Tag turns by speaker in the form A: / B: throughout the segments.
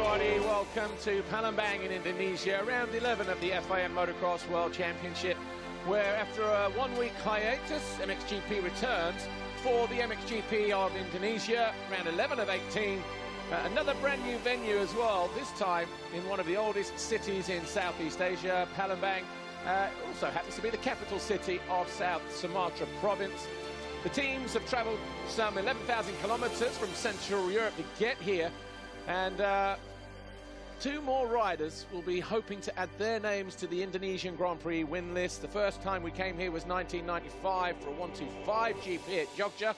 A: everybody. Welcome to Palembang in Indonesia, round 11 of the FIM Motocross World Championship, where after a one-week hiatus, MXGP returns for the MXGP of Indonesia, round 11 of 18. Another brand new venue as well, this time in one of the oldest cities in Southeast Asia, Palembang. Also happens to be the capital city of South Sumatra province. The teams have travelled some 11,000 kilometres from Central Europe to get here, and two more riders will be hoping to add their names to the Indonesian Grand Prix win list. The first time we came here was 1995 for a 125 GP at Jogja,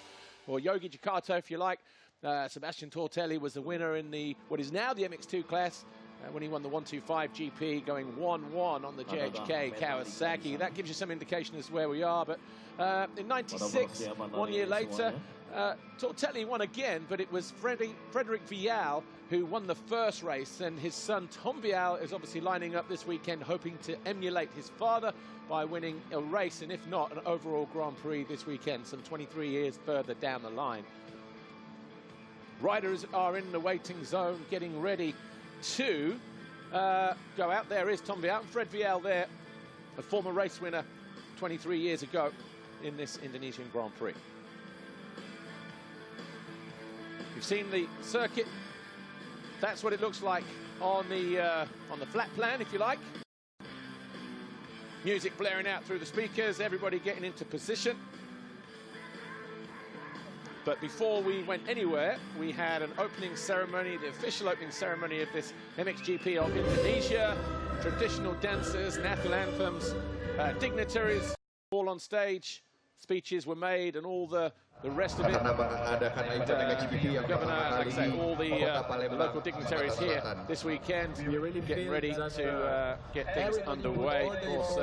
A: or Yogi Jakarta if you like. Sebastian Tortelli was the winner in what is now the MX2 class, when he won the 125 GP, going 1-1 on the JHK Kawasaki. That gives you some indication as to where we are. But in '96, 1 year later, Tortelli won again, but it was Frederic Vialle who won the first race, and his son Tom Vialle is obviously lining up this weekend, hoping to emulate his father by winning a race, and if not, an overall Grand Prix this weekend, some 23 years further down the line. Riders are in the waiting zone, getting ready to go out. There is Tom Vialle, Fred Vialle there, a former race winner 23 years ago in this Indonesian Grand Prix. You've seen the circuit. That's what it looks like on the flat plan, if you like. Music blaring out through the speakers, everybody getting into position. But before we went anywhere, we had an opening ceremony, the official opening ceremony of this MXGP of Indonesia. Traditional dancers, national anthems, dignitaries all on stage. Speeches were made and all the rest of it. Governor, like I say, all the local dignitaries here this weekend, getting ready to get things underway. Of course,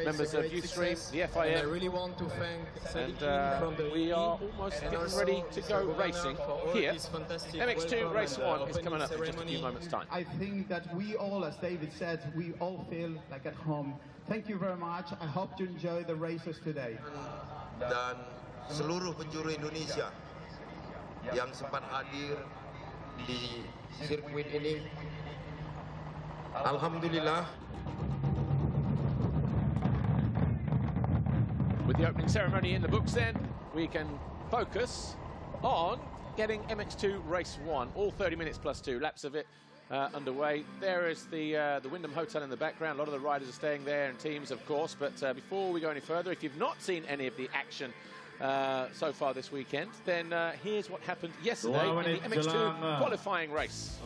A: members of Youthstream, the FIM,
B: I really want to thank
A: and we are almost getting ready to go racing here. MX2 Race 1 is coming up in just a few moments' time.
C: I think that we all, as David said, we all feel like at home. Thank you very much. I hope you enjoy the races today.
D: Dan seluruh penjuru Indonesia yang sempat hadir di sirkuit ini, alhamdulillah.
A: With the opening ceremony in the books then, we can focus on getting MX2 Race 1, all 30 minutes plus 2 laps of it underway. There is the Wyndham Hotel in the background. A lot of the riders are staying there, and teams, of course. But before we go any further, if you've not seen any of the action so far this weekend, then here's what happened yesterday in the MX2 qualifying race.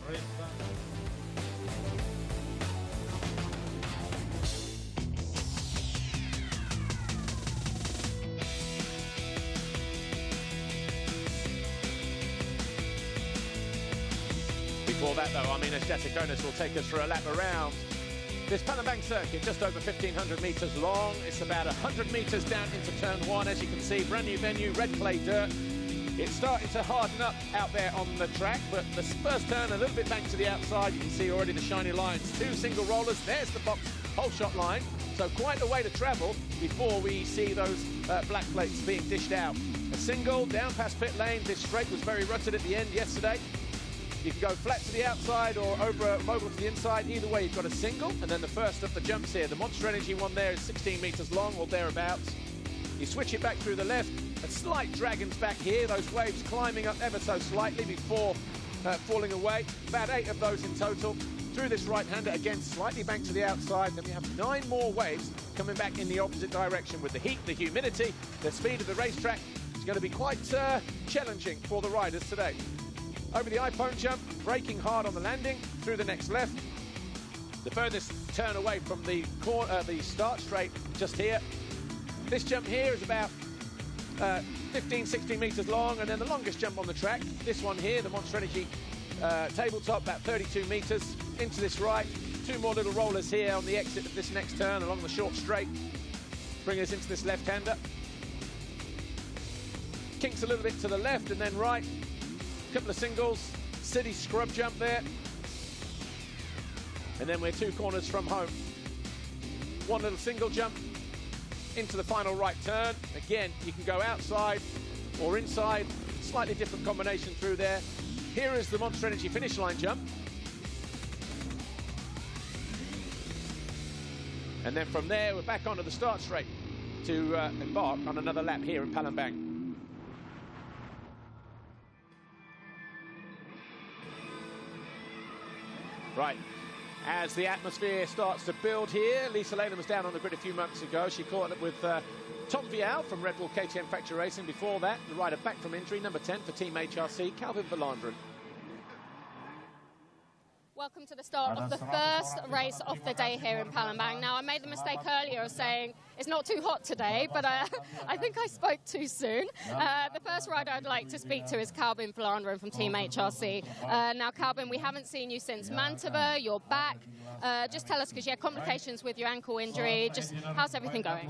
A: Before that, though, Arminas Jatikonis will take us for a lap around this Palembang circuit, just over 1,500 metres long. It's about 100 metres down into turn 1, as you can see. Brand new venue, red clay dirt. It's starting to harden up out there on the track, but the first turn a little bit back to the outside. You can see already the shiny lines. Two single rollers. There's the box whole shot line. So quite a way to travel before we see those black plates being dished out. A single down past pit lane. This straight was very rutted at the end yesterday. You can go flat to the outside or over a mogul to the inside. Either way, you've got a single. And then the first of the jumps here. The Monster Energy one there is 16 metres long or thereabouts. You switch it back through the left. A slight dragons back here. Those waves climbing up ever so slightly before falling away. About 8 of those in total. Through this right-hander, again, slightly back to the outside. Then we have 9 more waves coming back in the opposite direction. With the heat, the humidity, the speed of the racetrack, it's going to be quite challenging for the riders today. Over the iPhone jump, braking hard on the landing, through the next left. The furthest turn away from the start straight just here. This jump here is about 15, 16 metres long, and then the longest jump on the track, this one here, the Monster Energy tabletop, about 32 metres into this right. 2 more little rollers here on the exit of this next turn along the short straight, bring us into this left-hander. Kinks a little bit to the left and then right. Couple of singles, city scrub jump there, and then we're 2 corners from home. 1 little single jump into the final right turn. Again, you can go outside or inside, slightly different combination through there. Here is the Monster Energy finish line jump. And then from there, we're back onto the start straight to embark on another lap here in Palembang. Right, as the atmosphere starts to build here, Lisa Lehnen was down on the grid a few months ago. She caught up with Tom Vialle from Red Bull KTM Factory Racing. Before that, the rider back from injury, number 10 for Team HRC, Calvin Verlanderen.
E: Welcome to the start of the first race of the day here in Palembang. Now, I made the mistake earlier of saying it's not too hot today, but I think I spoke too soon. The first rider I'd like to speak to is Calvin Verlanderen from Team HRC. Now, Calvin, we haven't seen you since Mantova. You're back. Just tell us, because you had complications with your ankle injury. Just how's everything going?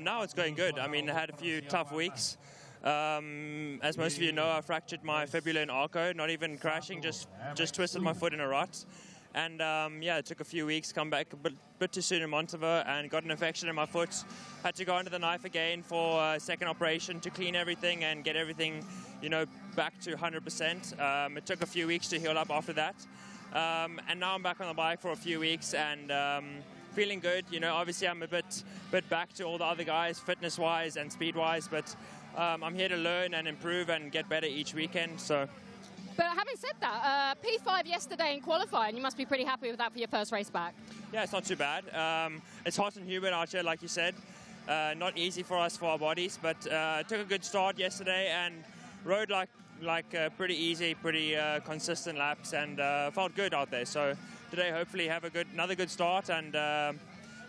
F: Now it's going good. I mean, I had a few tough weeks. As most of you know, I fractured my fibula and arco, not even crashing, just twisted my foot in a rut. And yeah, it took a few weeks to come back a bit too soon in Mantova and got an infection in my foot. Had to go under the knife again for a second operation to clean everything and get everything, you know, back to 100%. It took a few weeks to heal up after that. And now I'm back on the bike for a few weeks and feeling good. You know, obviously I'm a bit back to all the other guys, fitness-wise and speed-wise, but I'm here to learn and improve and get better each weekend. So.
E: But having said that, P5 yesterday in qualifying, you must be pretty happy with that for your first race back.
F: Yeah, it's not too bad. It's hot and humid out here, like you said. Not easy for us, for our bodies, but took a good start yesterday and rode like pretty easy, pretty consistent laps, and felt good out there. So today, hopefully, have another good start and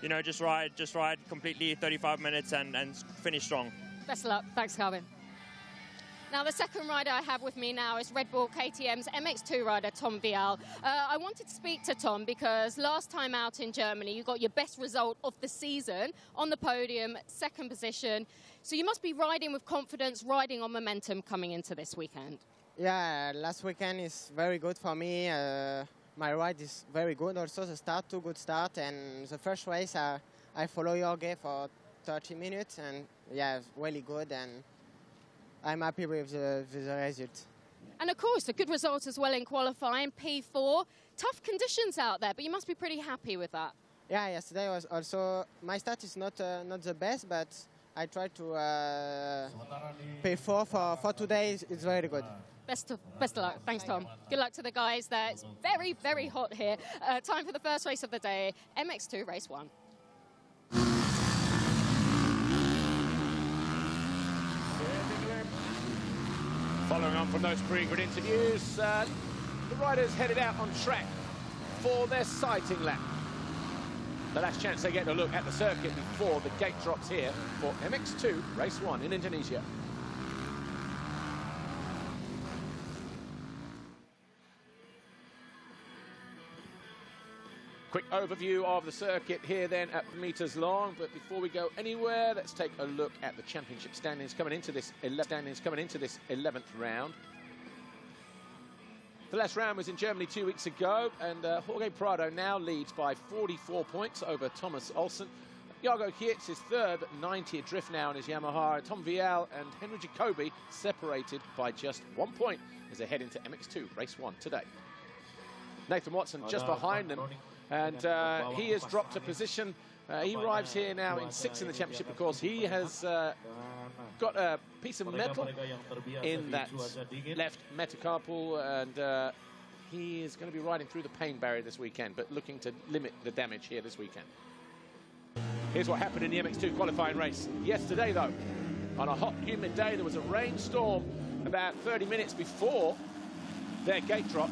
F: you know, just ride completely 35 minutes and finish strong.
E: Best of luck. Thanks, Calvin. Now, the second rider I have with me now is Red Bull KTM's MX2 rider, Tom Vialle. I wanted to speak to Tom because last time out in Germany, you got your best result of the season on the podium, second position. So you must be riding with confidence, riding on momentum coming into this weekend.
G: Yeah, last weekend is very good for me. My ride is very good. Also, the start, too good start. And the first race, I follow Jorge for 30 minutes. And yeah, it's really good. And I'm happy with the result.
E: And of course, a good result as well in qualifying, P4. Tough conditions out there, but you must be pretty happy with that.
G: Yeah, yesterday was also, my start is not the best, but I tried to P4 for today. It's very good.
E: Best of luck. Thanks, Tom. Good luck to the guys there. It's very, very hot here. Time for the first race of the day, MX2 Race 1.
A: Following on from those pre-grid interviews, the riders headed out on track for their sighting lap. The last chance they get to look at the circuit before the gate drops here for MX2 Race 1 in Indonesia. Quick overview of the circuit here then at meters long, but before we go anywhere, let's take a look at the championship standings coming into this 11th round. The last round was in Germany 2 weeks ago, and Jorge Prado now leads by 44 points over Thomas Olsen. Jago Geerts is third, but 90 adrift now on his Yamaha. Tom Vialle and Henry Jacobi separated by just 1 point as they head into MX2 Race 1 today. Nathan Watson just behind them. And he has dropped a position. He arrives here now in 6th in the championship because he has got a piece of metal in that left metacarpal, and he is going to be riding through the pain barrier this weekend, but looking to limit the damage here this weekend. Here's what happened in the MX2 qualifying race. Yesterday, though, on a hot, humid day, there was a rainstorm about 30 minutes before their gate drop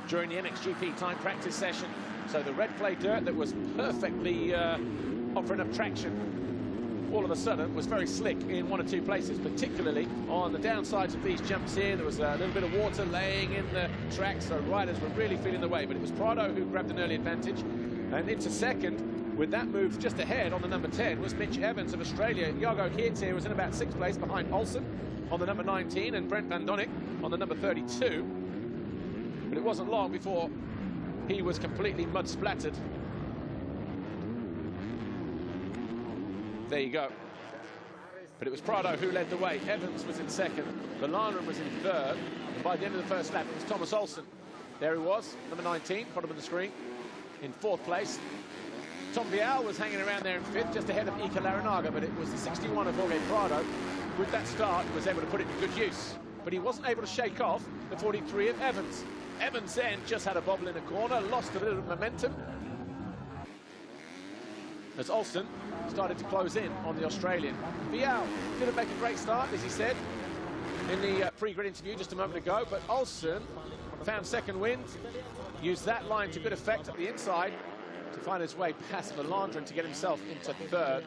A: during the MXGP time practice session. So the red clay dirt that was perfectly offering up traction all of a sudden was very slick in 1 or 2 places, particularly on the downsides of these jumps here. There was a little bit of water laying in the track, so riders were really feeling the way, but it was Prado who grabbed an early advantage. And into second, with that move just ahead on the number 10, was Mitch Evans of Australia. Jago Geerts here was in about 6th place behind Olsen on the number 19 and Brent Van Donnick on the number 32. But it wasn't long before he was completely mud-splattered. There you go. But it was Prado who led the way. Evans was in second. Verlanderen was in third. And by the end of the first lap, it was Thomas Olsen. There he was, number 19, bottom of the screen, in 4th place. Tom Vialle was hanging around there in 5th, just ahead of Iker Larinaga, but it was the 61 of Jorge Prado. With that start, he was able to put it to good use. But he wasn't able to shake off the 43 of Evans. Evans then just had a bobble in a corner, lost a little momentum, as Olsen started to close in on the Australian. Vialle didn't make a great start, as he said in the pre-grid interview just a moment ago, but Olsen found second wind, used that line to good effect at the inside to find his way past Valandra and to get himself into 3rd.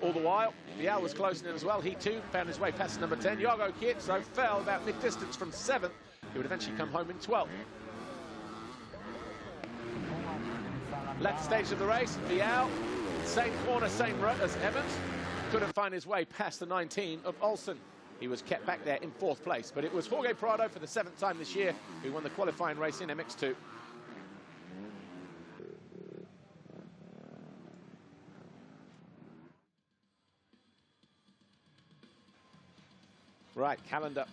A: All the while, Vialle was closing in as well. He too found his way past number 10. Jago Kietso fell about mid-distance from 7th. He would eventually come home in 12th. Latter stage of the race, Vialle, same corner, same rut as Evans. Couldn't find his way past the 19 of Olsen. He was kept back there in 4th place. But it was Jorge Prado for the 7th time this year who won the qualifying race in MX2. Right, calendar.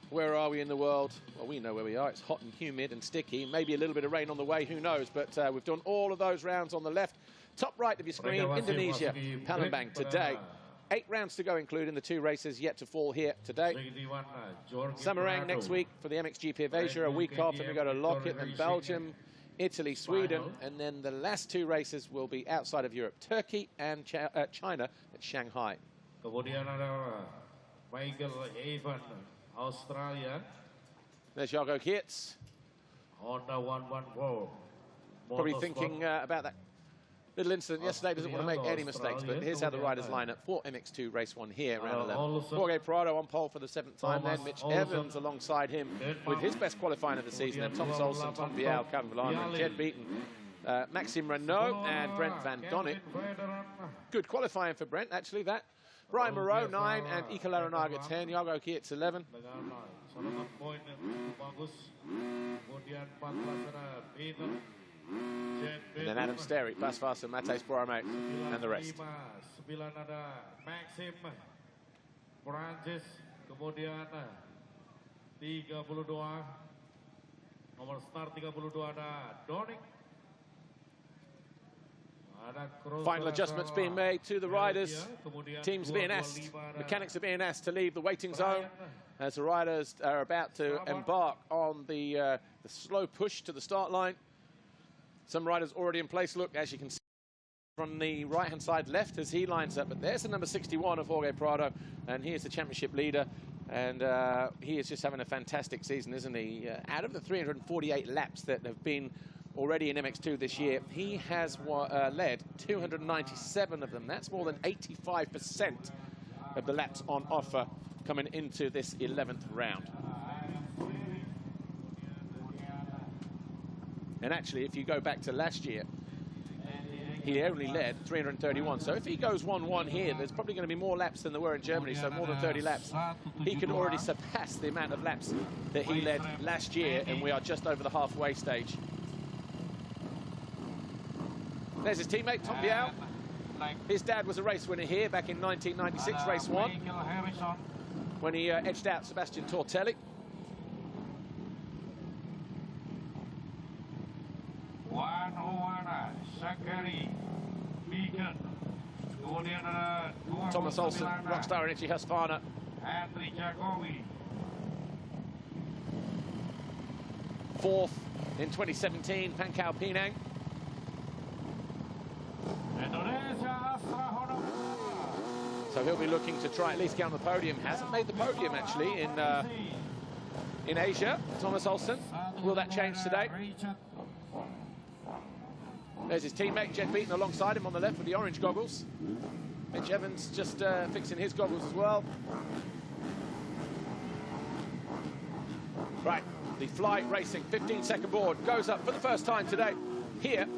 A: Where are we in the world? Well, we know where we are. It's hot and humid and sticky. Maybe a little bit of rain on the way, who knows? But we've done all of those rounds on the left. Top right of your screen, Indonesia, Palembang today. 8 rounds to go, including the 2 races yet to fall here today. Samarang next week for the MXGP of Asia, a week off, and we go to Lockett, then Belgium, Italy, Sweden, and then the last 2 races will be outside of Europe, Turkey and China at Shanghai.
H: Michael Evan, Australia.
A: There's Jago Kietz.
H: Honda 114.
A: Probably thinking about that little incident yesterday. Doesn't want to make any mistakes, but here's how the riders line up for MX2 race 1 here, round 11. Jorge Prado on pole for the 7th time, then Mitch Evans alongside him with his best qualifying of the season, then Thomas Olsen, Tom Vialle, Calvin Valandra, Jed Beaton, Maxime Renault and Brent Van Donnet. Good qualifying for Brent, actually, that. Brian Moreau, 9, and Iker Larinaga, 10. Jago Kietz, 11. And then Adam Sterry, Pasfas and Matthijs Borame, and the rest.
H: 9 ada Maxim Prancis, kemudian 32 nomor start 32 ada Donik.
A: Final adjustments being made to the riders. Teams are being asked, mechanics are being asked to leave the waiting zone as the riders are about to embark on the slow push to the start line. Some riders already in place. Look, as you can see from the right-hand side left as he lines up. But there's the number 61 of Jorge Prado, and he is the championship leader. And he is just having a fantastic season, isn't he? Out of the 348 laps that have been already in MX2 this year, he has led 297 of them. That's more than 85% of the laps on offer coming into this 11th round. And actually, if you go back to last year, he only led 331. So if he goes 1-1 here, there's probably going to be more laps than there were in Germany, so more than 30 laps. He could already surpass the amount of laps that he led last year, and we are just over the halfway stage. There's his teammate, Tom Vialle. His dad was a race winner here back in 1996, race 1, when he edged out Sebastian Tortelli. Thomas Olsen, Rockstar and Ichi Husqvarna. Fourth in 2017, Pankau Penang. So he'll be looking to try at least get on the podium. Hasn't made the podium actually in Asia. Thomas Olsen. Will that change today? There's his teammate Jed Beaton alongside him on the left with the orange goggles. Mitch Evans just fixing his goggles as well. Right, the Fly Racing 15-second board goes up for the first time today here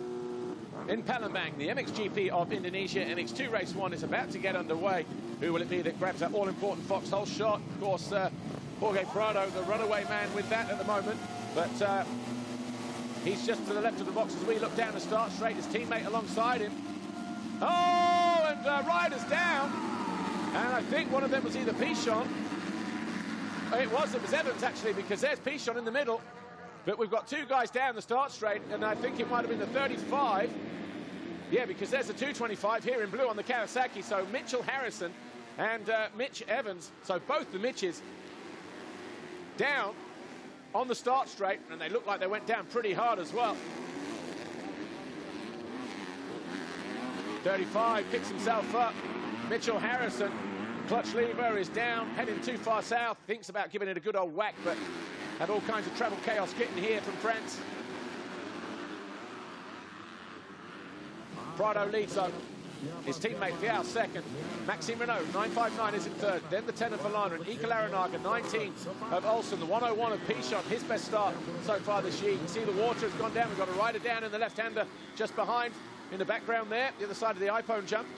A: in Palembang. The MXGP of Indonesia MX2 race 1 is about to get underway. Who will it be that grabs that all-important foxhole shot? Of course, Jorge Prado, the runaway man with that at the moment. But he's just to the left of the box as we look down the start straight. His teammate alongside him. Oh, and riders down. And I think one of them was either Pichon. It was Evans, actually, because there's Pichon in the middle. But we've got 2 guys down the start straight, and I think it might have been the 35 Yeah, because there's a 225 here in blue on the Kawasaki. So Mitchell Harrison and Mitch Evans, so both the Mitches down on the start straight, and they look like they went down pretty hard as well. 35 picks himself up. Mitchell Harrison, clutch lever is down, heading too far south, thinks about giving it a good old whack, but had all kinds of travel chaos getting here from France. Prado leads up. His teammate Vialle second. Maxime Renault, 959 is in third. Then the 10 of Valandren. Ika Larinaga, 19 of Olsen. The 101 of Pichon, his best start so far this year. You can see the water has gone down. We've got a rider down in the left-hander just behind in the background there, the other side of the iPhone jump.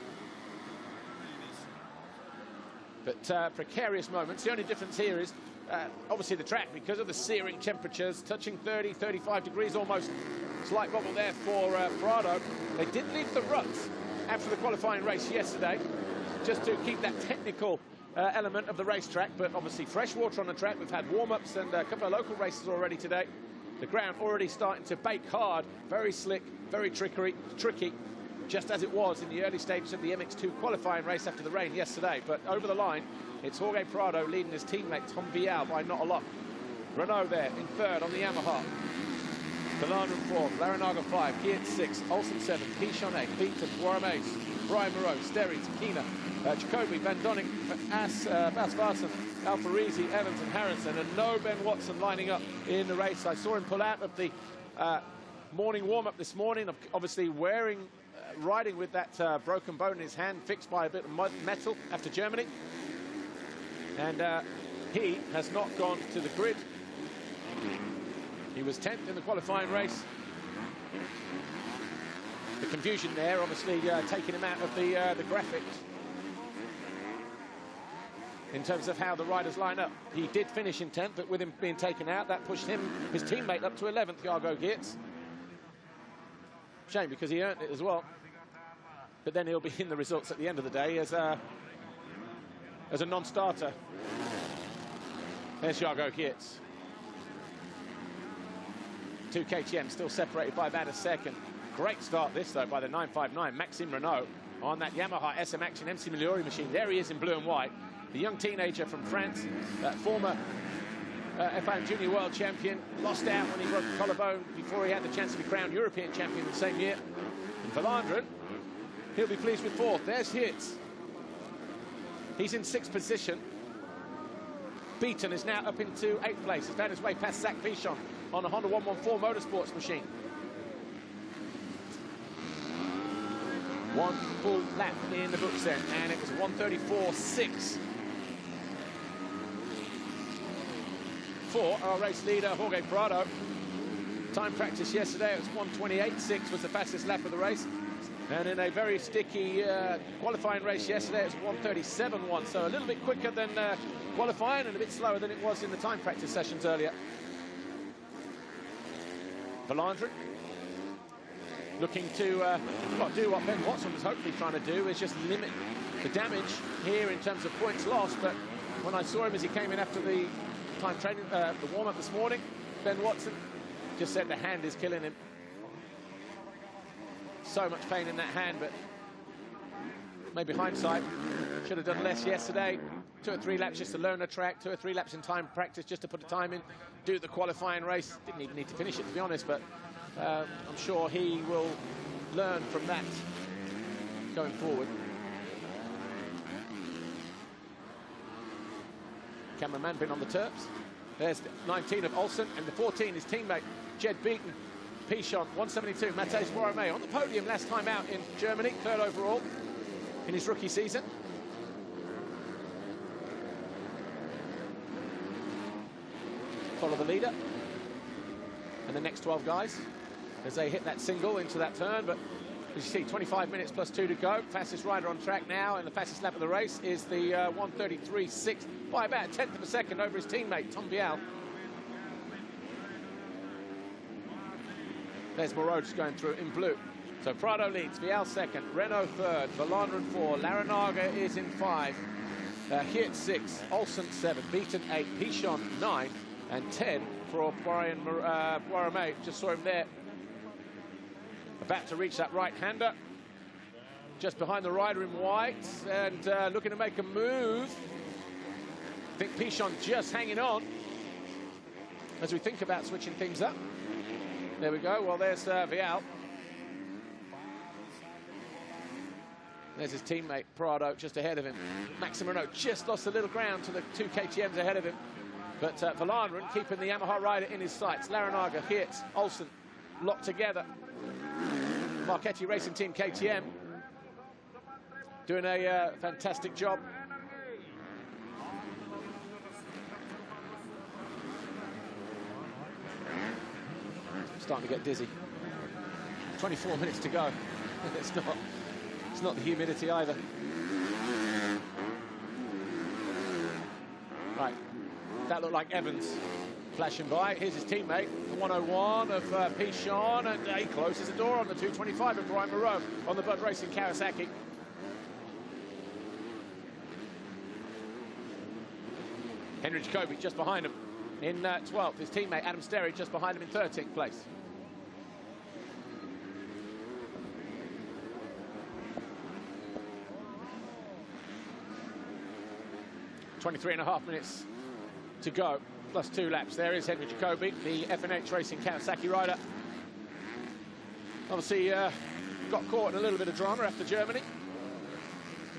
A: But precarious moments. The only difference here is obviously the track, because of the searing temperatures, touching 30, 35 degrees almost. Slight bubble there for Prado. They did leave the ruts after the qualifying race yesterday, just to keep that technical element of the racetrack, but obviously fresh water on the track. We've had warm-ups and a couple of local races already today. The ground already starting to bake hard, very slick, very tricky, just as it was in the early stages of the MX2 qualifying race after the rain yesterday. But over the line, it's Jorge Prado leading his teammate Tom Vialle by not a lot. Renault there in third on the Yamaha. Valandren 4, Larinaga 5, Geert 6, Olsen 7, Pichon 8, Beaton, Warame, Brian Moreau, Sterry, Takina, Jacoby, Van Donning, Basvarsen, Alfarisi, Evans and Harrison, and no Ben Watson lining up in the race. I saw him pull out of the morning warm-up this morning, obviously riding with that broken bone in his hand, fixed by a bit of metal after Germany. And he has not gone to the grid. He was 10th in the qualifying race. The confusion there, obviously, taking him out of the graphics in terms of how the riders line up. He did finish in 10th, but with him being taken out, that pushed his teammate up to 11th, Jago Geerts. Shame, because he earned it as well. But then he'll be in the results at the end of the day as a non-starter. There's Jago Geerts. 2 KTM still separated by about a second. Great start this, though, by the 959, Maxime Renault, on that Yamaha SM Action MC Miliori machine. There he is in blue and white. The young teenager from France, former F1 Junior World Champion, lost out when he broke the collarbone before he had the chance to be crowned European Champion the same year. And Valandren, he'll be pleased with fourth. There's Hitz. He's in 6th position. Beaton is now up into 8th place. He's found his way past Zach Pichon on a Honda 114 Motorsports machine. One full lap in the books then, and it was 1:34.6 for our race leader, Jorge Prado. Time practice yesterday, it was 1:28.6 was the fastest lap of the race. And in a very sticky qualifying race yesterday, it was 1:37.1, so a little bit quicker than qualifying and a bit slower than it was in the time practice sessions earlier. Valandren looking to do what Ben Watson was hopefully trying to do, is just limit the damage here in terms of points lost. But when I saw him as he came in after the time training, the warm-up this morning, Ben Watson just said the hand is killing him. So much pain in that hand, but maybe hindsight, should have done less yesterday. 2 or 3 laps just to learn the track, 2 or 3 laps in time practice just to put a time in, do the qualifying race. Didn't even need to finish it, to be honest, but I'm sure he will learn from that going forward. Cameraman been on the Terps. There's the 19 of Olsen, and the 14 is teammate Jed Beaton. Pichon, 172, Matej Warame on the podium last time out in Germany, 3rd overall in his rookie season. Follow the leader and the next 12 guys as they hit that single into that turn. But as you see, 25 minutes plus 2 to go. Fastest rider on track now, and the fastest lap of the race is the 1:33.6 by about 1/10 of a second over his teammate Tom Vialle. There's Moreau just going through in blue. So Prado leads, Vialle 2nd, Renault 3rd, Valandren 4, Larinaga is in 5, Hirt 6, Olsen 7, Beaton 8, Pichon 9, and 10 for Brian Warame. Just saw him there, about to reach that right-hander. just behind the rider in white, and looking to make a move. I think Pichon just hanging on as we think about switching things up. There we go. Well, there's Vialle. There's his teammate, Prado, just ahead of him. Maxime Renault just lost a little ground to the 2 KTMs ahead of him. But Vallanderen keeping the Yamaha rider in his sights. Larinaga, Geerts, Olsen locked together. Marchetti Racing Team KTM doing a fantastic job. Starting to get dizzy. 24 minutes to go. It's not the humidity either. Right, that looked like Evans flashing by. Here's his teammate, the 101 of Pichon, and he closes the door on the 225 of Brian Moreau on the Bud Racing Kawasaki. Henry Jacobi just behind him in 12th. His teammate Adam Sterry just behind him in 13th place. .23.5 minutes to go, plus 2 laps. There is Henry Jacobi, the FNH Racing Kawasaki rider. Obviously got caught in a little bit of drama after Germany,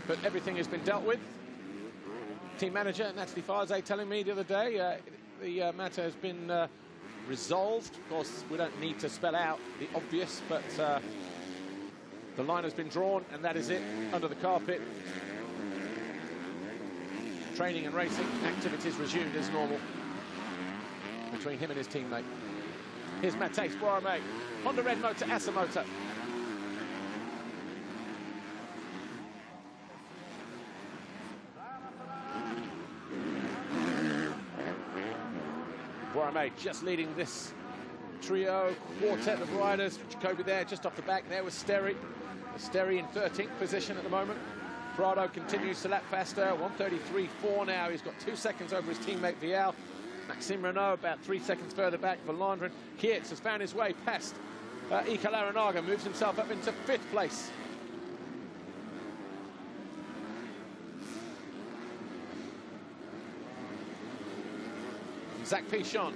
A: but everything has been dealt with. Team manager Natalie Farze telling me the other day the matter has been resolved. Of course, we don't need to spell out the obvious, but the line has been drawn, and that is it, under the carpet. Training and racing activities resumed as normal between him and his teammate. Here's Matej Boirame, Honda Red Motor, Asa Motor. Boirame just leading this trio, quartet of riders. Jacobi there, just off the back. There was Sterry. Sterry in 13th position at the moment. Prado continues to lap faster, 1:33.4 now. He's got 2 seconds over his teammate Vialle. Maxime Renault about 3 seconds further back. Vallanderen. Geerts has found his way past Ika Larinaga, moves himself up into 5th place. Zach Pichon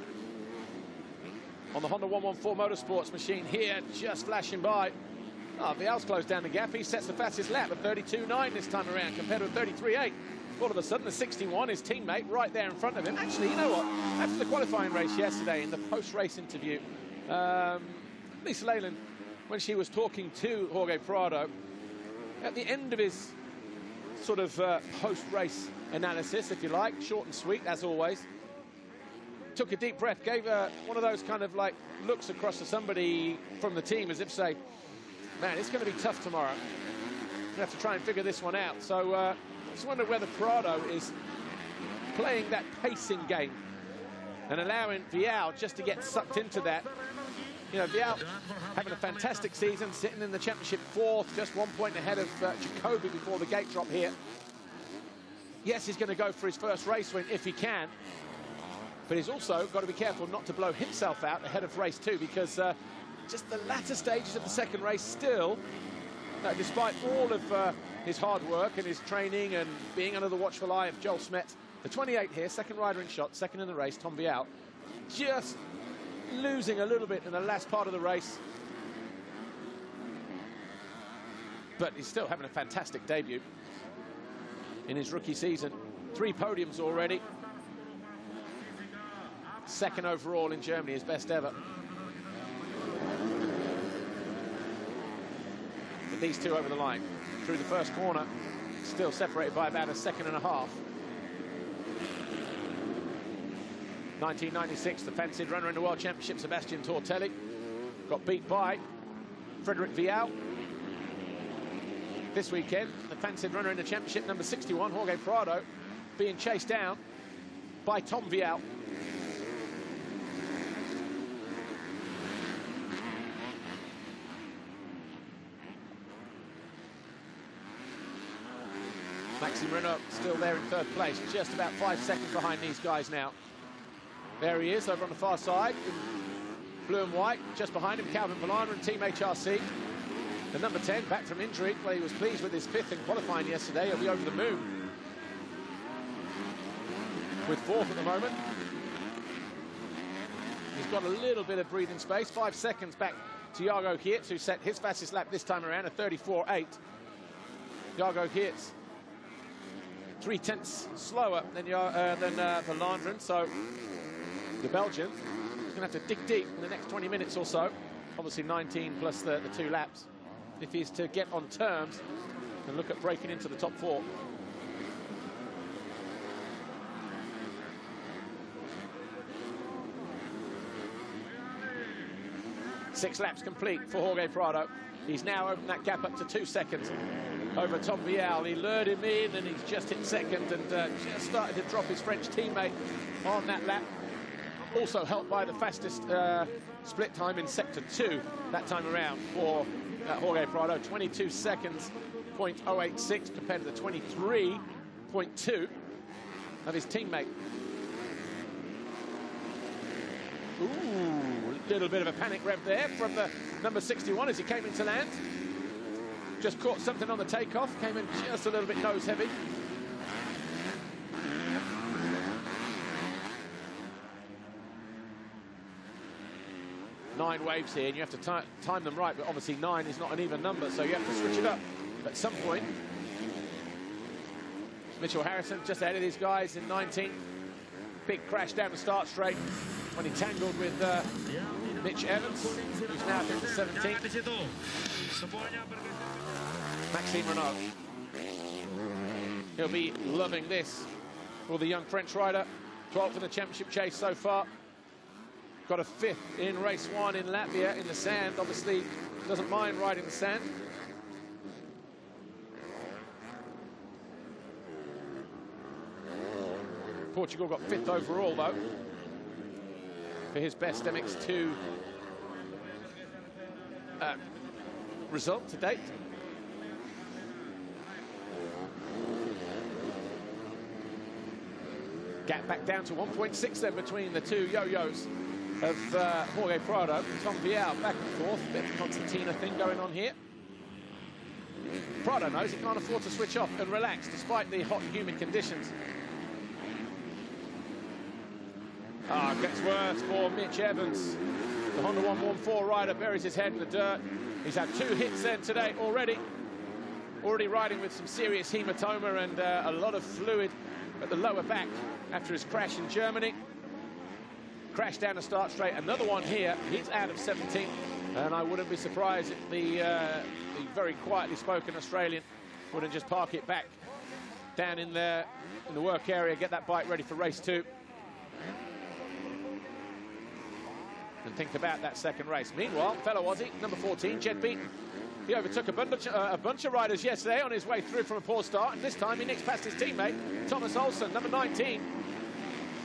A: on the Honda 114 Motorsports machine here, just flashing by. Vialle's closed down the gap. He sets the fastest lap at 32.9 this time around, compared with 33.8. All of a sudden, the 61, his teammate, right there in front of him. Actually, you know what? After the qualifying race yesterday, in the post-race interview, Lisa Leyland, when she was talking to Jorge Prado, at the end of his sort of post-race analysis, if you like, short and sweet, as always, took a deep breath, gave one of those kind of like looks across to somebody from the team, as if to say, man, it's going to be tough tomorrow. We're going to have to try and figure this one out. So I just wonder whether Prado is playing that pacing game and allowing Vialle just to get sucked into that. You know, Vialle having a fantastic season, sitting in the championship 4th, just 1 point ahead of Jacobi before the gate drop here. Yes, he's going to go for his first race win if he can, but he's also got to be careful not to blow himself out ahead of race 2, because just the latter stages of the second race still, despite all of his hard work and his training and being under the watchful eye of Joel Smet, the 28 here, second rider in shot, second in the race, Tom Vialle, just losing a little bit in the last part of the race. But he's still having a fantastic debut in his rookie season. 3 podiums already. Second overall in Germany, his best ever. These two over the line through the first corner, still separated by about 1.5 seconds. 1996, the fancied runner in the World Championship, Sebastian Tortelli, got beat by Frederic Vialle. This weekend, the fancied runner in the championship, number 61, Jorge Prado, being chased down by Tom Vialle. Maxime Renault still there in 3rd place, just about 5 seconds behind these guys now. There he is over on the far side, in blue and white. Just behind him, Calvin Vallanderen, Team HRC. The number 10, back from injury. Well, he was pleased with his 5th in qualifying yesterday. He'll be over the moon with 4th at the moment. He's got a little bit of breathing space. 5 seconds back to Jago Geerts, who set his fastest lap this time around, a 34.8. Jago Geerts 0.3 slower than Verlanderen, so the Belgian is going to have to dig deep in the next 20 minutes or so. Obviously 19 plus the 2 laps if he's to get on terms and look at breaking into the top 4. Six laps complete for Jorge Prado. He's now opened that gap up to 2 seconds over Tom Vialle. He lured him in and he's just hit second and just started to drop his French teammate on that lap. Also helped by the fastest split time in sector 2 that time around for Jorge Prado. 22 seconds, 0.086 compared to the 23.2 of his teammate. Ooh, a little bit of a panic rev there from the number 61 as he came into land. Just caught something on the takeoff, came in just a little bit nose heavy. Nine waves here, and you have to time them right, but obviously 9 is not an even number, so you have to switch it up at some point. Mitchell Harrison just ahead of these guys in 19. Big crash down the start straight when he tangled with Mitch Evans, who's now into 17th. Maxime Renault. He'll be loving this for the young French rider. 12th in the championship chase so far. Got a 5th in race 1 in Latvia in the sand. Obviously doesn't mind riding the sand. Portugal got 5th overall though for his best MX2 result to date. Gap back down to 1.6 then between the two yo-yos of Jorge Prado. Tom Vialle back and forth. Bit of a concertina thing going on here. Prado knows he can't afford to switch off and relax despite the hot and humid conditions. Gets worse for Mitch Evans. The Honda 114 rider buries his head in the dirt. He's had 2 hits then today already. Already riding with some serious hematoma and a lot of fluid at the lower back after his crash in Germany. Crash down the start straight. Another one here. He's out of 17th. And I wouldn't be surprised if the very quietly spoken Australian wouldn't just park it back down in the work area, get that bike ready for race 2. And think about that second race. Meanwhile, fellow Aussie, number 14, Jed Beaton. He overtook a bunch of riders yesterday on his way through from a poor start, and this time he nicks past his teammate, Thomas Olsen, number 19,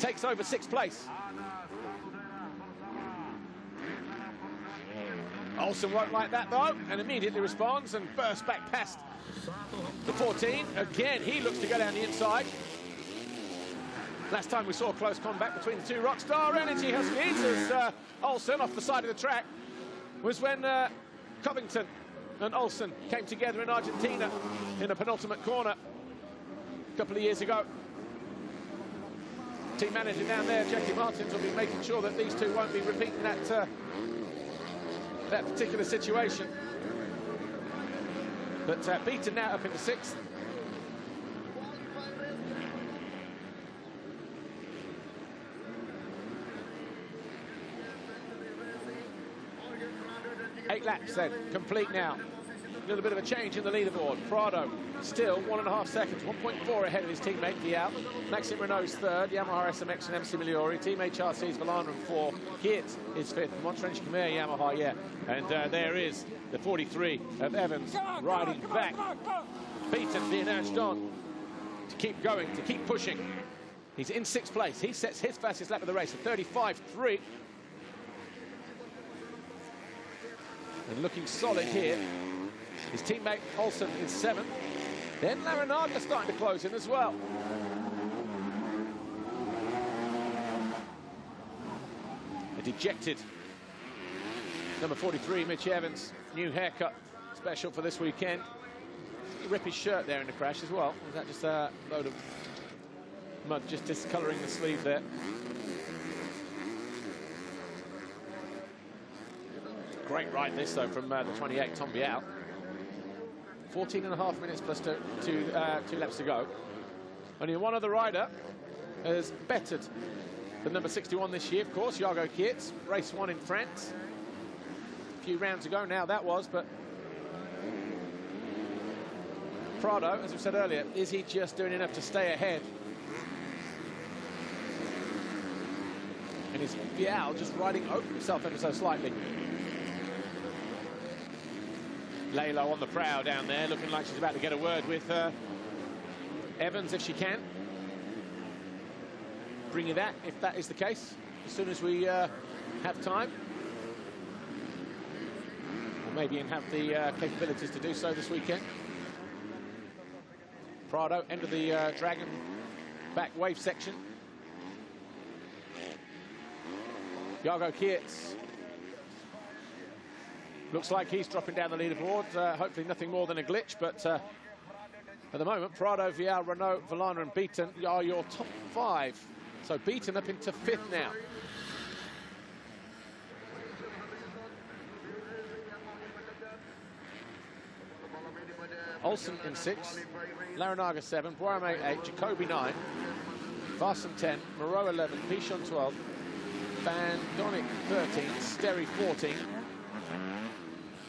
A: takes over 6th place. Olsen won't like that, though, and immediately responds and bursts back past the 14. Again, he looks to go down the inside. Last time we saw close combat between the two Rockstar Energy Huskies as Olsen off the side of the track was when Covington and Olsen came together in Argentina in a penultimate corner a couple of years ago. Team manager down there, Jackie Martins, will be making sure that these two won't be repeating that particular situation. But Beaton now up in the 6th. Eight laps then, complete now. A little bit of a change in the leaderboard. Prado still 1.5 seconds, 1.4 ahead of his teammate Vialle. Maxime Renault's 3rd, Yamaha SMX and MC Miliori. Team HRC's Verlanderen 4. Geerts is 5th. Montrench Khmer Yamaha, yeah. And there is the 43 of Evans riding back. Beaton being urged on to keep going, to keep pushing. He's in 6th place. He sets his fastest lap of the race at 35.3. And looking solid here. His teammate Olsen is 7th. Then Larinaga starting to close in as well. A dejected number 43, Mitch Evans. New haircut. He's special for this weekend. He ripped his shirt there in the crash as well. Was that just a load of mud just discolouring the sleeve there? Great ride this though from the 28, Tom Vialle. 14.5 minutes plus two laps to go. Only one other rider has bettered the number 61 this year, of course, Jago Kietz. Race 1 in France. A few rounds ago now that was, but Prado, as we said earlier, is he just doing enough to stay ahead? And is Vialle just riding over himself ever so slightly? Laylo on the prow down there, looking like she's about to get a word with Evans if she can. Bring you that, if that is the case, as soon as we have time. Or maybe and have the capabilities to do so this weekend. Prado, end of the Dragon back wave section. Jago Kietz. Looks like he's dropping down the leaderboard. Hopefully nothing more than a glitch, but at the moment, Prado, Vialle, Renault, Villana and Beaton are your top 5. So Beaton up into 5th now. Olsen in 6th, Larinaga 7, Boirame 8, Jacobi 9, Varson 10, Moreau 11, Pichon 12, Van Donnick 13, Sterry 14.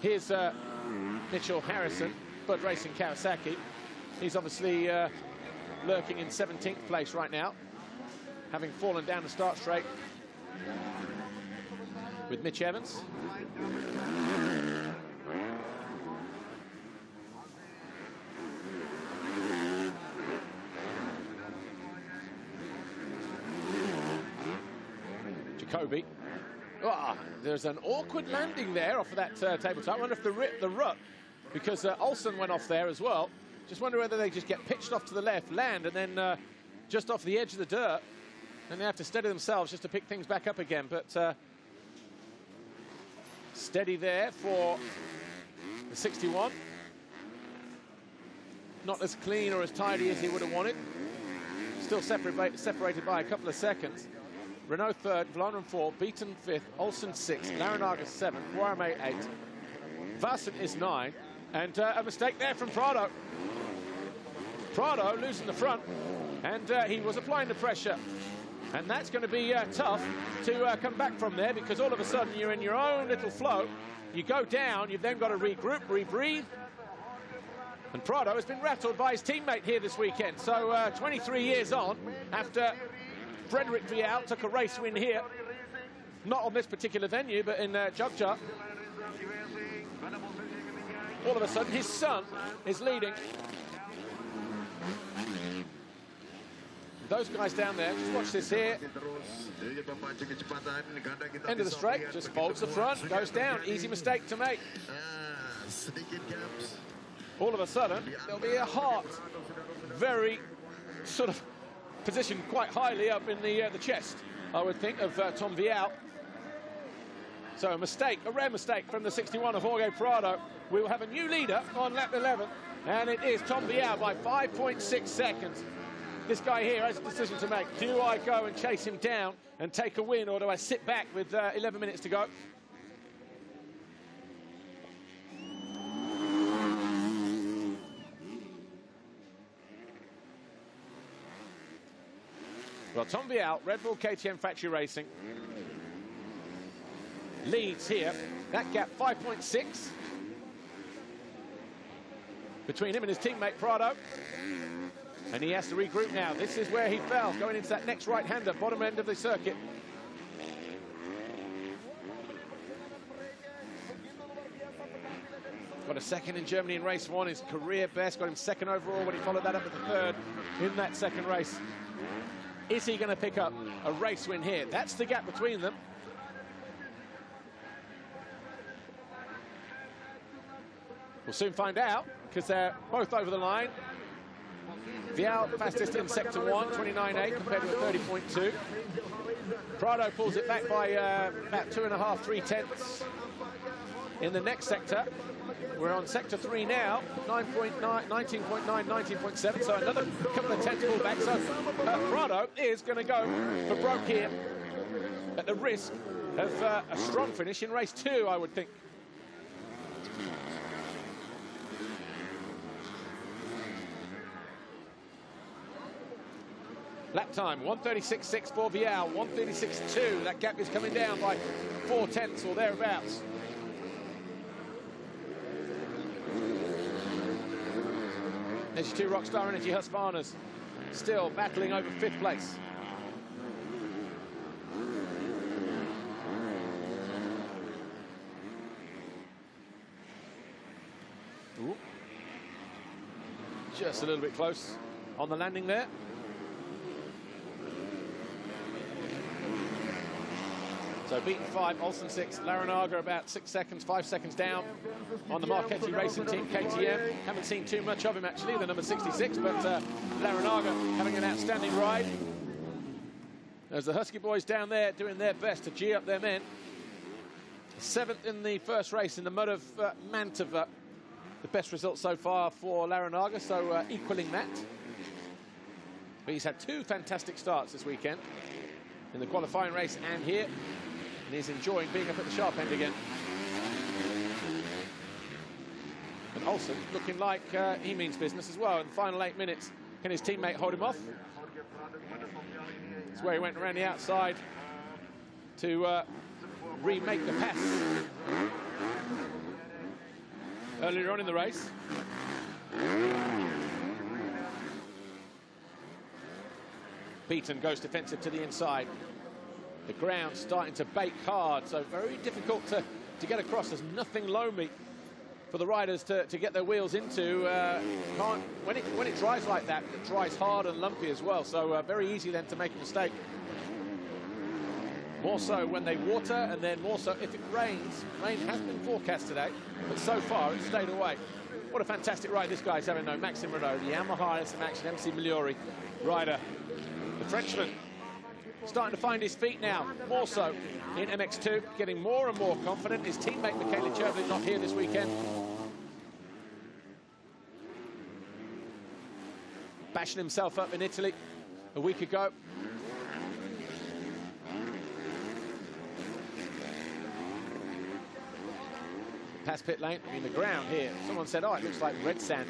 A: Here's Mitchell Harrison, Bud Racing Kawasaki. He's obviously lurking in 17th place right now, having fallen down the start straight with Mitch Evans. Jacobi. Oh, there's an awkward landing there off of that tabletop. I wonder if the rut, because Olsen went off there as well. Just wonder whether they just get pitched off to the left, land, and then just off the edge of the dirt, and they have to steady themselves just to pick things back up again. But steady there for the 61. Not as clean or as tidy as he would have wanted. Still separated by a couple of seconds. Renault 3rd, Villana 4, Beaton 5th, Olsen 6th, Larinaga 7th, Boirame 8, Varson is 9, and a mistake there from Prado. Prado losing the front, and he was applying the pressure. And that's going to be tough to come back from there, because all of a sudden you're in your own little flow. You go down, you've then got to regroup, rebreathe. And Prado has been rattled by his teammate here this weekend. So 23 years on, after Frederick Vialle took a race win here, not on this particular venue, but in Jogja. All of a sudden, his son is leading. Those guys down there, just watch this here. End of the straight, just folds the front, goes down. Easy mistake to make. All of a sudden, there'll be a heart very sort of positioned quite highly up in the chest, I would think, of Tom Vialle. So a mistake, a rare mistake from the 61 of Jorge Prado. We will have a new leader on lap 11, and it is Tom Vialle by 5.6 seconds. This guy here has a decision to make. Do I go and chase him down and take a win, or do I sit back with 11 minutes to go? Well, Tom Vialle, Red Bull KTM Factory Racing, leads here. That gap 5.6 between him and his teammate Prado. And he has to regroup now. This is where he fell, going into that next right-hander, bottom end of the circuit. Got a second in Germany in race 1, his career best. Got him second overall when he followed that up with the 3rd in that second race. Is he going to pick up a race win here? That's the gap between them. We'll soon find out, because they're both over the line. Vialle fastest in sector 1, 29.8 compared to a 30.2. Prado pulls it back by about 2.5, 3 tenths in the next sector. We're on sector 3 now, 9.9, 19.9, 19.7, so another couple of tenths pull back. So Prado is going to go for broke here at the risk of a strong finish in race 2, I would think. Lap time, 1:36.6 for Vialle, 1:36.2. That gap is coming down by 4 tenths or thereabouts. There's your 2 Rockstar Energy Husqvarnas, still battling over 5th place. Ooh. Just a little bit close on the landing there. So beaten 5, Olsen 6, Larinaga about 6 seconds, 5 seconds down on the Marchetti Racing Team KTM. Haven't seen too much of him actually, the number 66, but Larinaga having an outstanding ride. As the Husky boys down there doing their best to G up their men. 7th in the first race in the mud of Mantova. The best result so far for Larinaga, so equaling that. But he's had 2 fantastic starts this weekend, in the qualifying race and here. And he's enjoying being up at the sharp end again. And Olsen looking like he means business as well. In the final 8 minutes, can his teammate hold him off? That's where he went around the outside to remake the pass earlier on in the race. Beaton goes defensive to the inside. The ground starting to bake hard, so very difficult to get across. There's nothing loamy for the riders to get their wheels into. When it dries like that, it dries hard and lumpy as well, so very easy then to make a mistake. More so when they water, and then more so if it rains. Rain has been forecast today, but so far it's stayed away. What a fantastic ride this guy's having though, Maxime Renault, the Yamaha SM Action MC Migliori rider. The Frenchman starting to find his feet now, more so in MX2, getting more and more confident. His teammate Michele Chervin not here this weekend. Bashing himself up in Italy a week ago. Past pit lane, I mean the ground here. Someone said, oh, it looks like red sand,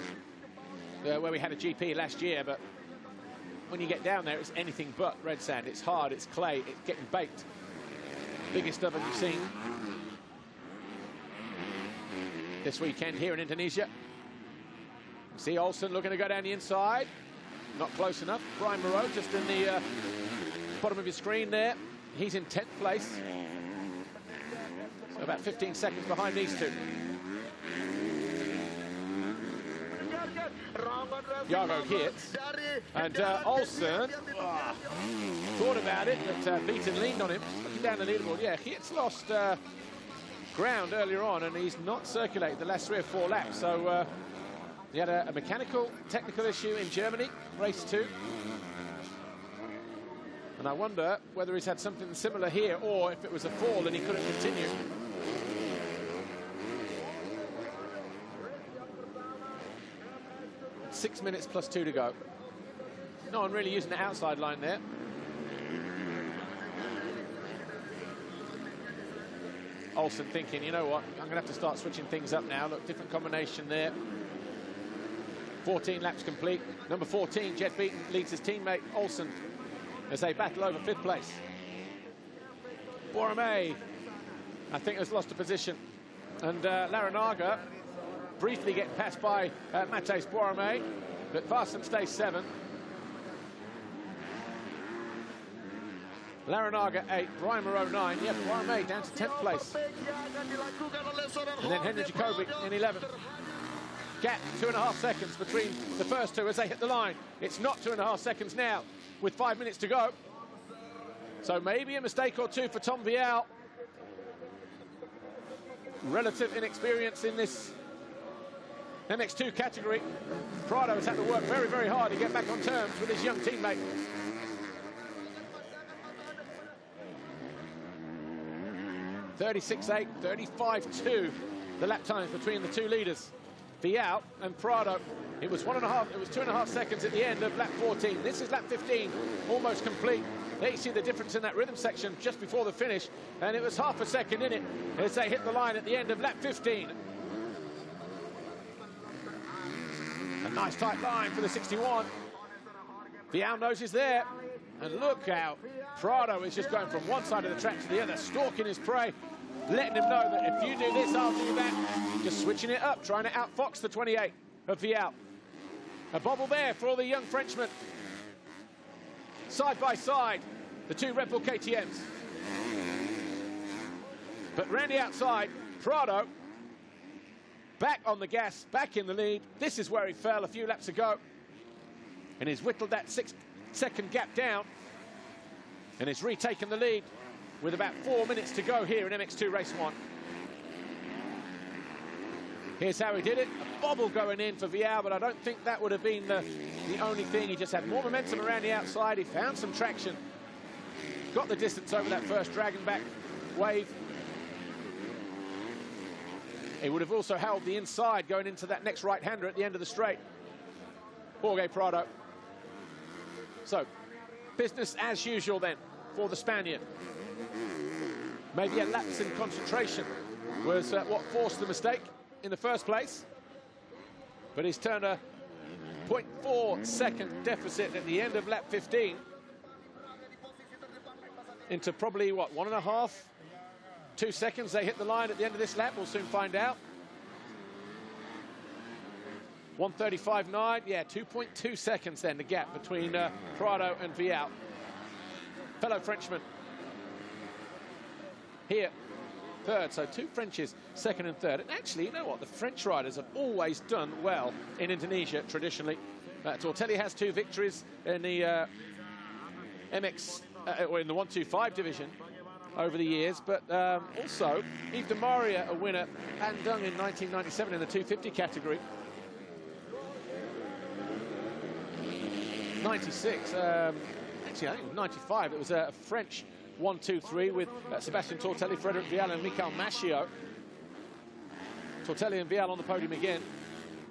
A: where we had a GP last year, but when you get down there, it's anything but red sand. It's hard, it's clay, it's getting baked. Biggest oven you've seen this weekend here in Indonesia. See Olsen looking to go down the inside. Not close enough. Brian Moreau just in the bottom of your screen there. He's in 10th place. So about 15 seconds behind these two. Jago hits, and Olsen thought about it, but Beaton leaned on him, looking down the leaderboard. Yeah, Hits lost ground earlier on, and he's not circulated the last 3 or 4 laps. So he had a mechanical, technical issue in Germany, race 2. And I wonder whether he's had something similar here, or if it was a fall and he couldn't continue. Six minutes plus 2 to go. No one really using the outside line there. Olsen thinking, you know what, I'm going to have to start switching things up now. Look, different combination there. 14 laps complete. Number 14, Jet Beaton, leads his teammate Olsen as they battle over 5th place. Borromei, I think, has lost a position. And Larinaga briefly getting passed by Matthijs Borromei, but Varsen stays 7. Larinaga 8, Brian Moreau 9. Yeah, Borromei down to 10th place. And then Henry Jacobi in 11th. Gap 2.5 seconds between the first two as they hit the line. It's not 2.5 seconds now with 5 minutes to go. So maybe a mistake or two for Tom Vialle. Relative inexperience in this MX2 category. Prado has had to work very, very hard to get back on terms with his young teammate. $36.8, $35.2 the lap times between the two leaders, Vialle and Prado. It was 2.5 seconds at the end of lap 14. This is lap 15, almost complete. There you see the difference in that rhythm section just before the finish, and it was half a second in it as they hit the line at the end of lap 15. A nice tight line for the 61. Vialle knows he's there, and look how Prado is just going from one side of the track to the other, stalking his prey, letting him know that if you do this, I'll do that. Just switching it up, trying to outfox the 28 of Vialle. A bobble there for all the young Frenchmen. Side by side, the two Red Bull KTMs. But round the outside, Prado back on the gas, back in the lead. This is where he fell a few laps ago. And he's whittled that 6-second gap down. And he's retaken the lead with about 4 minutes to go here in MX2 Race 1. Here's how he did it. A bobble going in for Vialle, but I don't think that would have been the only thing. He just had more momentum around the outside. He found some traction. Got the distance over that first dragon back wave. He would have also held the inside going into that next right-hander at the end of the straight. Jorge Prado. So, business as usual then for the Spaniard. Maybe a lapse in concentration was what forced the mistake in the first place. But he's turned a 0.4 second deficit at the end of lap 15 into probably, what, 1.5, 2 seconds. They hit the line at the end of this lap. We'll soon find out. 1:35.9, yeah, 2.2 seconds then, the gap between Prado and Vialle. Fellow Frenchman here, third, so two Frenches, second and third. And actually, you know what, the French riders have always done well in Indonesia, traditionally. Tortelli has 2 victories in the or in the 125 division over the years, but also Yves de Maria, a winner, Bandung in 1997 in the 250 category. 96, actually I think it was 95, it was a French 1-2-3 with Sebastian Tortelli, Frederic Vialle and Michael Maschio. Tortelli and Vialle on the podium again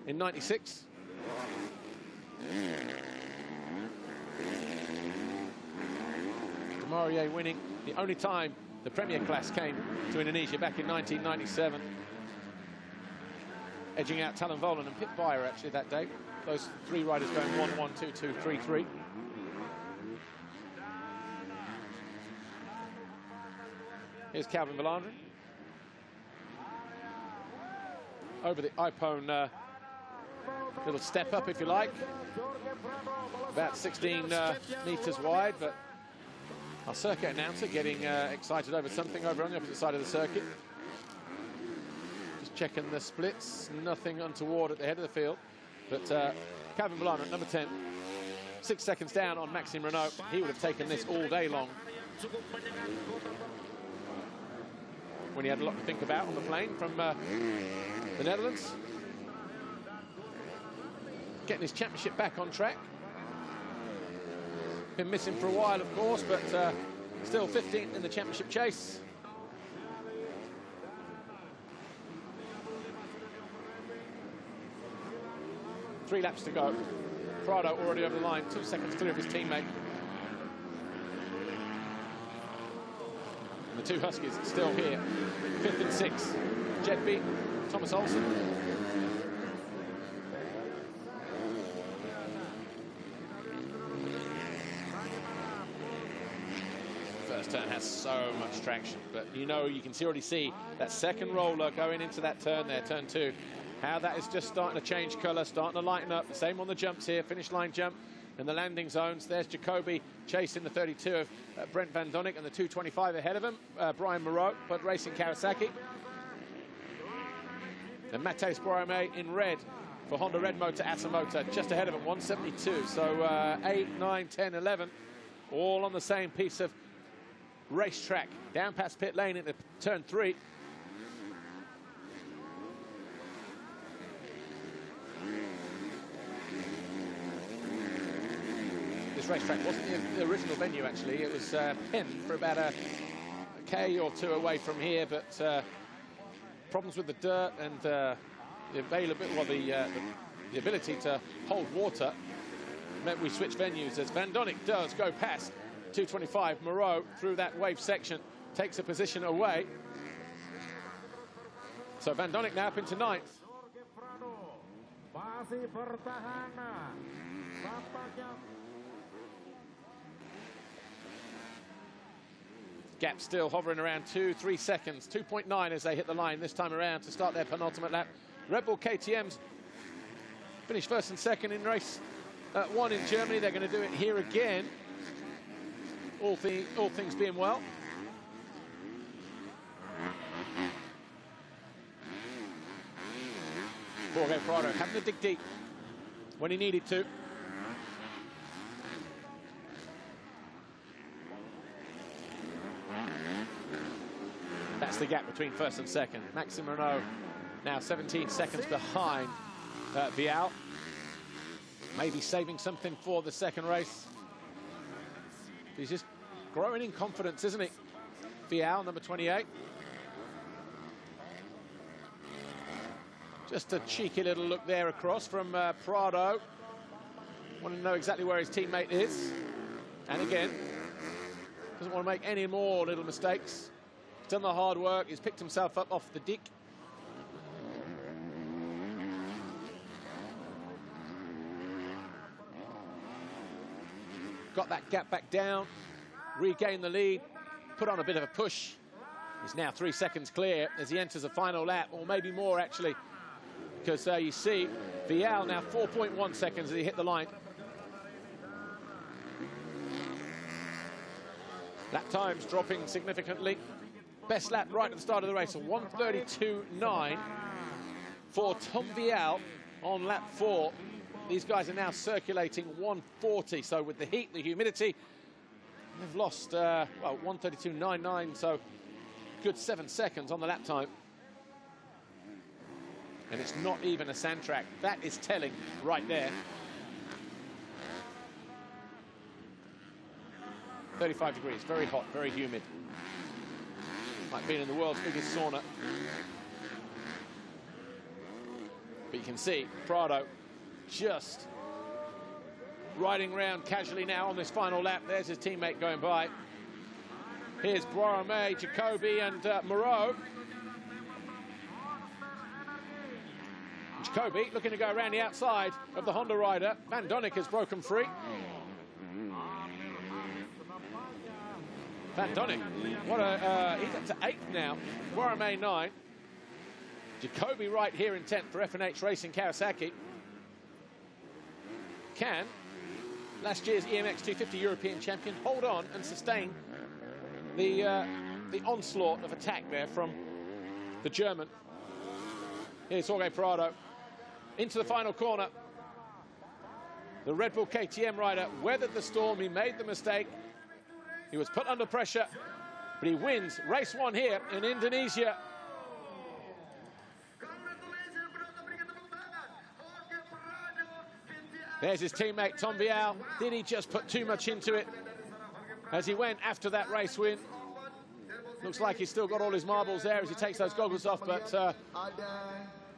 A: in 96. De Maria winning the only time the Premier class came to Indonesia back in 1997. Edging out Talon Volan and Pit Beyer actually that day. Those 3 riders going 1-1, 2-2, 3-3. Here's Calvin Villandrin. Over the Iphone little step up, if you like. About 16 meters wide, but our circuit announcer getting excited over something over on the opposite side of the circuit. Just checking the splits, nothing untoward at the head of the field. But Calvin Villandrin, number 10, 6 seconds down on Maxime Renault. He would have taken this all day long when he had a lot to think about on the plane from the Netherlands. Getting his championship back on track. Been missing for a while, of course, but still 15th in the championship chase. Three laps to go. Prado already over the line, 2 seconds clear of his teammate. And the two Huskies still here, 5th and 6th. Jedby, Thomas Olsen. First turn has so much traction, but you know, you can already see that second roller going into that turn there, turn 2. How that is just starting to change colour, starting to lighten up. The same on the jumps here, finish line jump and the landing zones. There's Jacoby chasing the 32 of Brent Van Donnick and the 225 ahead of him, Brian Moreau, but racing Kawasaki. And Mateus Borromé in red for Honda Red Motor Asamoto, just ahead of him, 172. So 8, 9, 10, 11, all on the same piece of racetrack. Down past pit lane into turn 3. This racetrack wasn't the original venue, actually. It was penned for about a K or 2 away from here, but problems with the dirt and the availability, well, the ability to hold water meant we switched venues as Van Donnik does go past 225. Moreau through that wave section takes a position away. So Van Donnik now up into 9th. Gap still hovering around 2-3 seconds. 2.9 as they hit the line this time around to start their penultimate lap. Red Bull KTM's finished first and second in race 1 in Germany. They're going to do it here again, all things being well. Jorge Prado having to dig deep when he needed to. That's the gap between first and second. Maxime Renault now 17 seconds behind Vialle. Maybe saving something for the second race. He's just growing in confidence, isn't he? Vialle, number 28. Just a cheeky little look there across from Prado. Want to know exactly where his teammate is. And again, doesn't want to make any more little mistakes. He's done the hard work. He's picked himself up off the dick. Got that gap back down, regained the lead, put on a bit of a push. He's now 3 seconds clear as he enters the final lap, or maybe more actually, because you see Vialle now 4.1 seconds as he hit the line. Lap times dropping significantly. Best lap right at the start of the race, a 1:32.9 for Tom Vialle on lap 4. These guys are now circulating 1:40, so with the heat, the humidity, they've lost, well, 1:32.99, so good 7 seconds on the lap time. And it's not even a sand track. That is telling right there. 35 degrees, very hot, very humid. Like being in the world's biggest sauna. But you can see Prado just riding around casually now on this final lap. There's his teammate going by. Here's Boirame, Jacobi and Moreau. Jacobi looking to go around the outside of the Honda rider. Van Donnik has broken free. Van Donnik, what a, he's up to 8th now. Boirame 9. Jacobi right here in 10th for F&H Racing Kawasaki. Can, last year's EMX 250 European champion, hold on and sustain the onslaught of attack there from the German. Here's Jorge Prado into the final corner. The Red Bull KTM rider weathered the storm. He made the mistake. He was put under pressure, but he wins race 1 here in Indonesia. There's his teammate, Tom Vialle. Did he just put too much into it as he went after that race win? Looks like he's still got all his marbles there as he takes those goggles off, but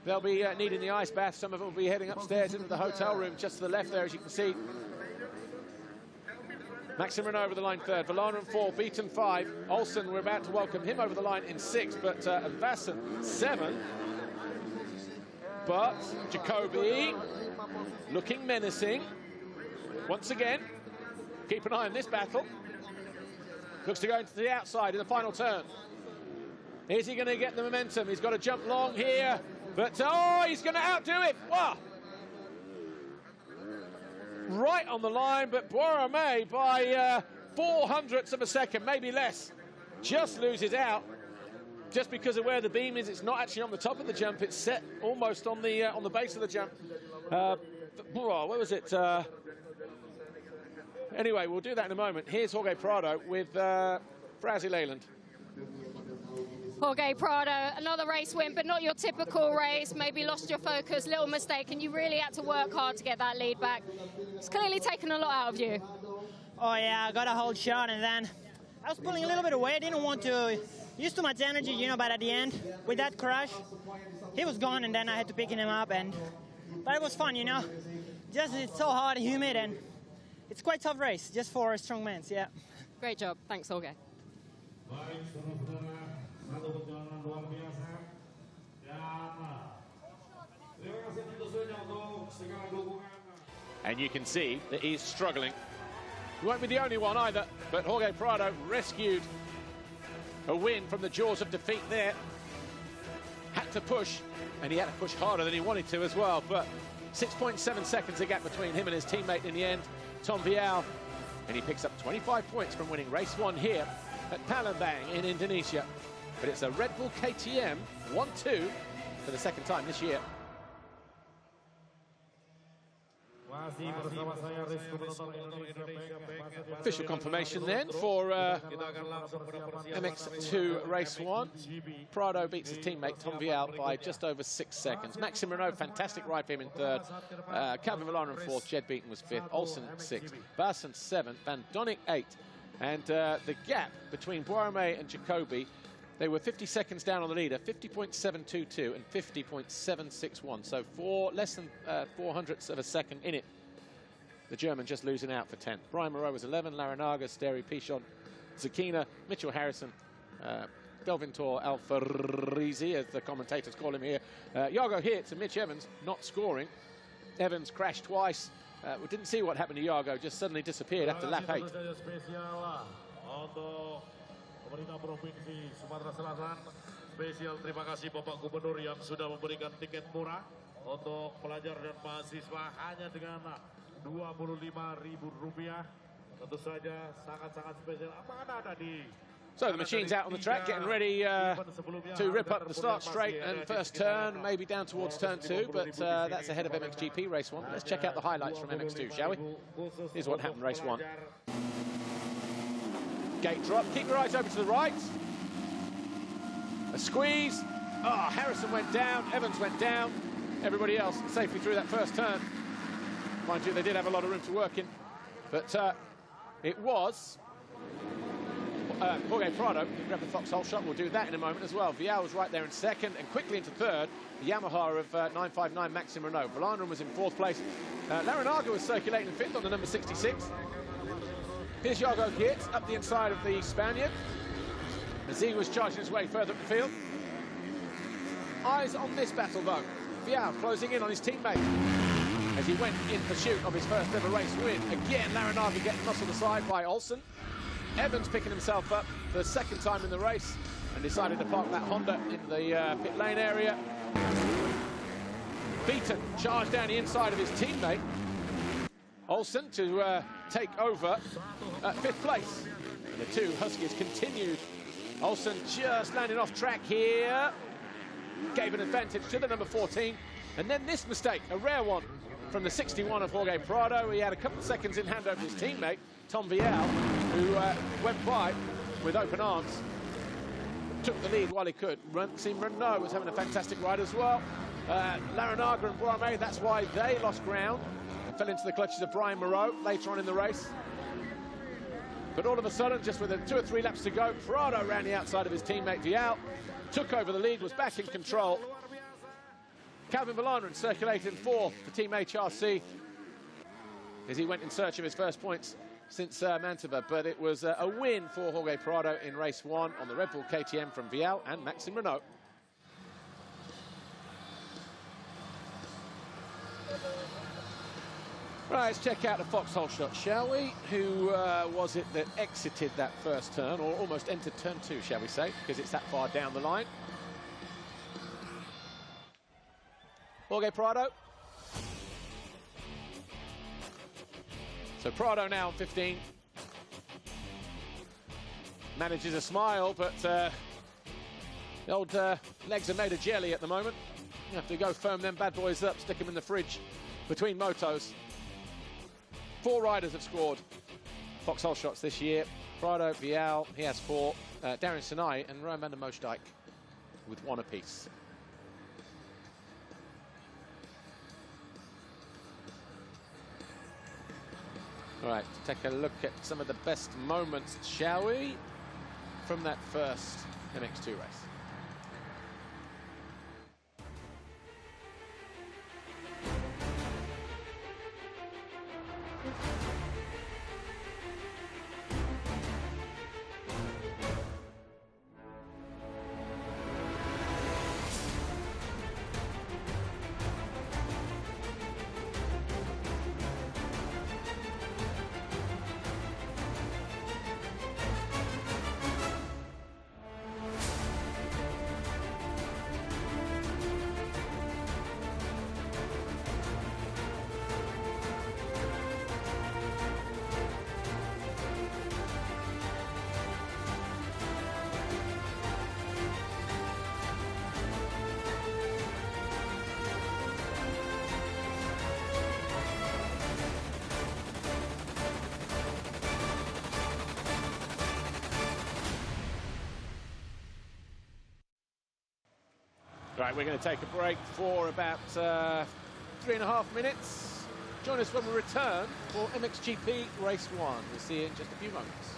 A: they'll be needing the ice bath. Some of them will be heading upstairs into the hotel room just to the left there, as you can see. Maxime Renault over the line 3rd, Valana in 4, Beaton 5. Olsen, we're about to welcome him over the line in 6th, but Vassen 7. But Jacobi looking menacing. Once again, keep an eye on this battle. Looks to go into the outside in the final turn. Is he going to get the momentum? He's got to jump long here, but oh, he's going to outdo him. Wow. Right on the line, but Boirame by 0.04 of a second, maybe less, just loses out. Just because of where the beam is, it's not actually on the top of the jump. It's set almost on the base of the jump. Where was it? Anyway, we'll do that in a moment. Here's Jorge Prado with Frazzy Leyland.
E: Jorge Prado, another race win, but not your typical race. Maybe lost your focus, little mistake, and you really had to work hard to get that lead back. It's clearly taken a lot out of you.
I: Oh yeah, I got a hold shot, and then I was pulling a little bit away. I didn't want to used too much energy, you know, but at the end, with that crash, he was gone, and then I had to pick him up, but it was fun, you know. Just, it's so hot, humid, and it's quite tough race, just for strong men, yeah.
E: Great job. Thanks, Jorge.
A: And you can see that he's struggling. He won't be the only one either, but Jorge Prado rescued a win from the jaws of defeat there. Had to push, and he had to push harder than he wanted to as well, but 6.7 seconds a gap between him and his teammate in the end, Tom Vialle, and he picks up 25 points from winning race 1 here at Palembang in Indonesia. But it's a Red Bull KTM 1-2 for the second time this year. Official confirmation then for MX2 race 1. Prado beats his teammate Tom Vialle by just over 6 seconds. Maxime Renault, fantastic ride for him in 3rd. Calvin Villano in 4th. Jed Beaton was 5th. Olsen 6th. Bassen 7th. Van Donnick 8th. And the gap between Boirmé and Jacobi, they were 50 seconds down on the leader, 50.722 and 50.761. So less than 400ths of a second in it. The German just losing out for 10th. Brian Moreau was 11, Larinaga, Steri, Pichon, Zakina, Mitchell Harrison, Delvintor Alfarizi, as the commentators call him here. Jago Hertz and Mitch Evans not scoring. Evans crashed twice. We didn't see what happened to Jago, just suddenly disappeared after lap 8.
H: Pemerintah Provinsi Sumatera Selatan, spesial terima kasih Bapak Gubernur yang sudah memberikan tiket murah untuk pelajar dan mahasiswa hanya dengan Rp25.000. Tentu saja sangat-sangat spesial. Apa ada di
A: So the machine's out on the track, getting ready to rip up the start straight and first turn, maybe down towards turn 2, but that's ahead of MXGP race 1. Let's check out the highlights from MX2, shall we? Here's what happened race 1. Gate drop, keep your eyes open to the right. A squeeze. Oh, Harrison went down, Evans went down. Everybody else safely through that first turn. Mind you, they did have a lot of room to work in. But it was Jorge Prado who grabbed the foxhole shot. We'll do that in a moment as well. Vialle was right there in 2nd, and quickly into 3rd, the Yamaha of 959 Maxime Renault. Villano was in 4th place. Larinaga was circulating 5th on the number 66. Here's Jago Hertz up the inside of the Spaniard as he was charging his way further up the field. Eyes on this battle though. Vialle closing in on his teammate as he went in pursuit of his first ever race win. Again, Larinaga getting muscled aside by Olsen. Evans picking himself up for the 2nd time in the race and decided to park that Honda in the pit lane area. Beaton charged down the inside of his teammate. Olsen to take over at 5th place. And the two Huskies continued. Olsen just landing off track here. Gave an advantage to the number 14. And then this mistake, a rare one from the 61 of Jorge Prado. He had a couple of seconds in hand over his teammate, Tom Vialle, who went by with open arms. Took the lead while he could. Maxime Renault was having a fantastic ride as well. Larinaga and Boirmé, that's why they lost ground. Fell into the clutches of Brian Moreau later on in the race. But all of a sudden, just with 2 or 3 laps to go, Prado ran the outside of his teammate Vialle, took over the lead, was back in control. Calvin Villano circulated 4th for Team HRC as he went in search of his first points since Mantova. But it was a win for Jorge Prado in race 1 on the Red Bull KTM from Vialle and Maxime Renault. Right, let's check out the foxhole shot, shall we? Who was it that exited that first turn, or almost entered turn 2, shall we say, because it's that far down the line? Jorge Prado. So Prado now on 15. Manages a smile, but the old legs are made of jelly at the moment. You have to go firm them bad boys up, stick them in the fridge between motos. 4 riders have scored foxhole shots this year. Prado, Vialle, he has 4. Darren Sinai and Rowan van der Moosdijk with 1 apiece. All right, take a look at some of the best moments, shall we? From that first MX2 race. Right, we're going to take a break for about 3.5 minutes. Join us when we return for MXGP Race 1. We'll see you in just a few moments.